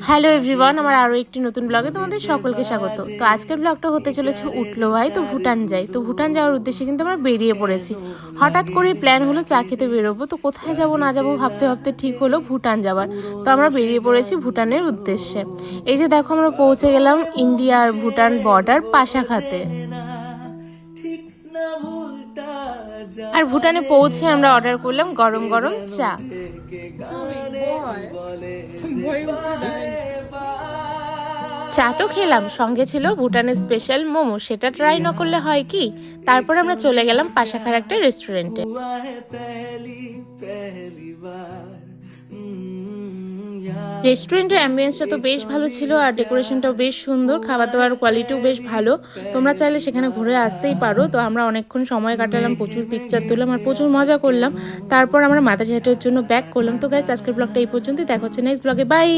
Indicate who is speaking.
Speaker 1: Hello everyone, আমার আরও একটি নতুন ব্লগে তোমাদের সকলকে স্বাগত। তো আজকের ব্লগটা হতে চলেছে উঠলো ভাই তো ভুটান যাই। তো ভুটান যাওয়ার উদ্দেশ্যে কিন্তু আমরা বেরিয়ে পড়েছি। হঠাৎ করে প্ল্যান হলো চা খেতে বেরোবো। তো কোথায় যাব না যাবো ভাবতে ভাবতে ঠিক হলো ভুটান যাওয়ার। তো আমরা বেরিয়ে পড়েছি ভুটানের উদ্দেশ্যে। এই যে দেখো, আমরা পৌঁছে গেলাম ইন্ডিয়া আর ভুটান বর্ডার পাশাখাতে। আর ভুটানে পৌঁছে আমরা অর্ডার করলাম গরম গরম চা। চা তো খেলাম, সঙ্গে ছিল ভুটানের স্পেশাল মোমো, সেটা ট্রাই না করলে হয় কি। তারপর আমরা চলে গেলাম পাশাখার একটা রেস্টুরেন্টে। রেস্টুরেন্টের অ্যাম্বিয়েন্সটা তো বেশ ভালো ছিল আর ডেকোরেশনটাও বেশ সুন্দর, খাবার দাবার কোয়ালিটিও বেশ ভালো। তোমরা চাইলে সেখানে ঘুরে আসতেই পারো। তো আমরা অনেকক্ষণ সময় কাটালাম, প্রচুর পিকচার তুললাম আর প্রচুর মজা করলাম। তারপর আমরা মাদারহাটের জন্য ব্যাক করলাম। তো গাইস, আজকের ব্লগটা এই পর্যন্তই, দেখা হচ্ছে নেক্সট ব্লগে, বাই।